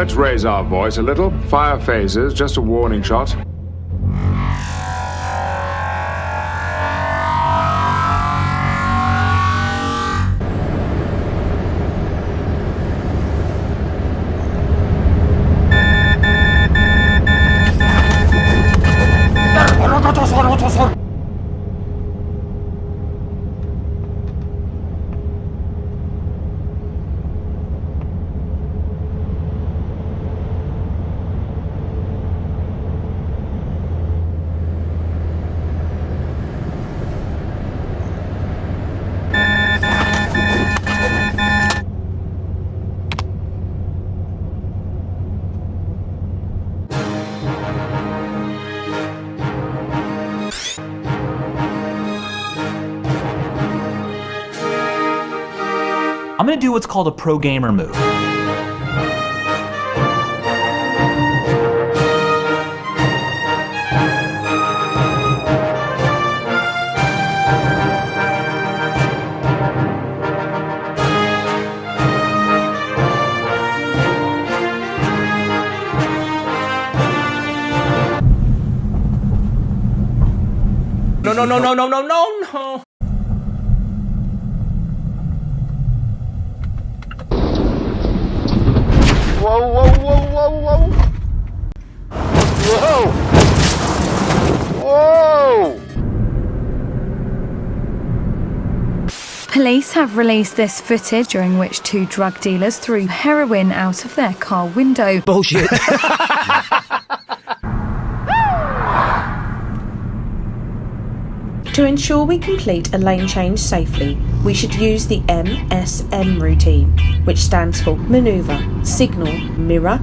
let's raise our voice a little. Fire phases, just a warning shot. I'm gonna do what's called a pro gamer move. No. Whoa! Police have released this footage during which two drug dealers threw heroin out of their car window. Bullshit. To ensure we complete a lane change safely, we should use the MSM routine, which stands for Maneuver, Signal, Mirror.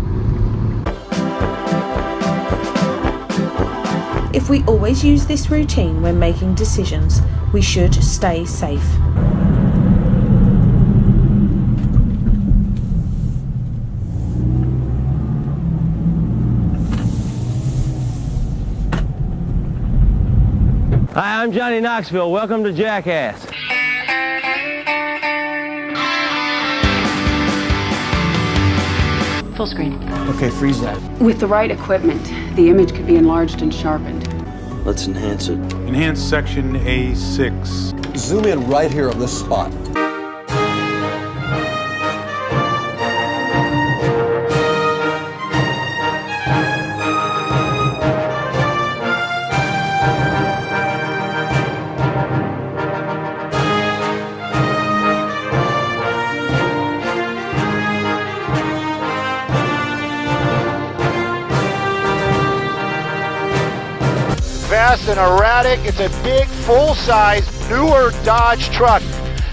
If we always use this routine when making decisions, we should stay safe. Hi, I'm Johnny Knoxville. Welcome to Jackass. Full screen. Okay, freeze that. With the right equipment, the image could be enlarged and sharpened. Let's enhance it. Enhance section A6. Zoom in right here on this spot. Fast and erratic. It's a big, full-size, newer Dodge truck.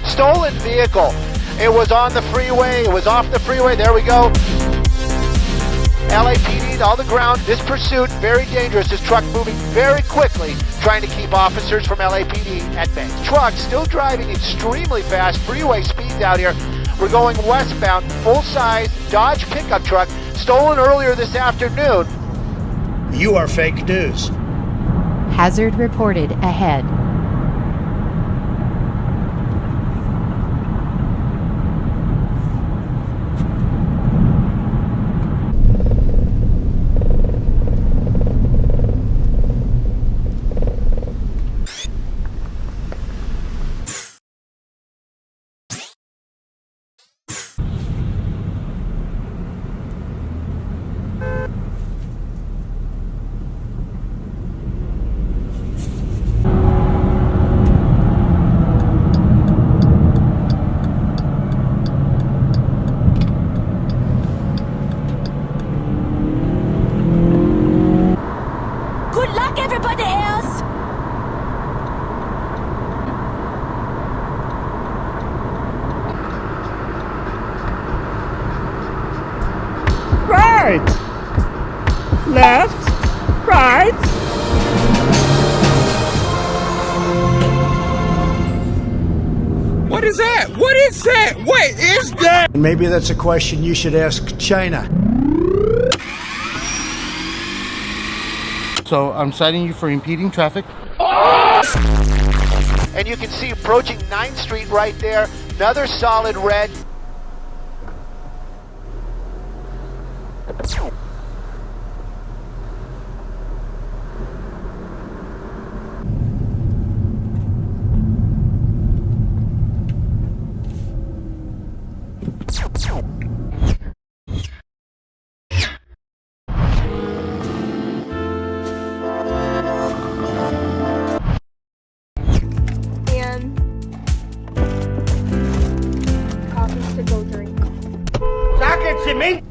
Stolen vehicle. It was on the freeway. It was off the freeway. There we go. LAPD all the ground. This pursuit, very dangerous. This truck moving very quickly, trying to keep officers from LAPD at bay. Truck still driving extremely fast. Freeway speeds out here. We're going westbound. Full-size Dodge pickup truck. Stolen earlier this afternoon. You are fake news. Hazard reported ahead. Left, right. What is that? What is that? What is that? Maybe that's a question you should ask China. So I'm citing you for impeding traffic. And you can see approaching 9th Street right there. Another solid red. me?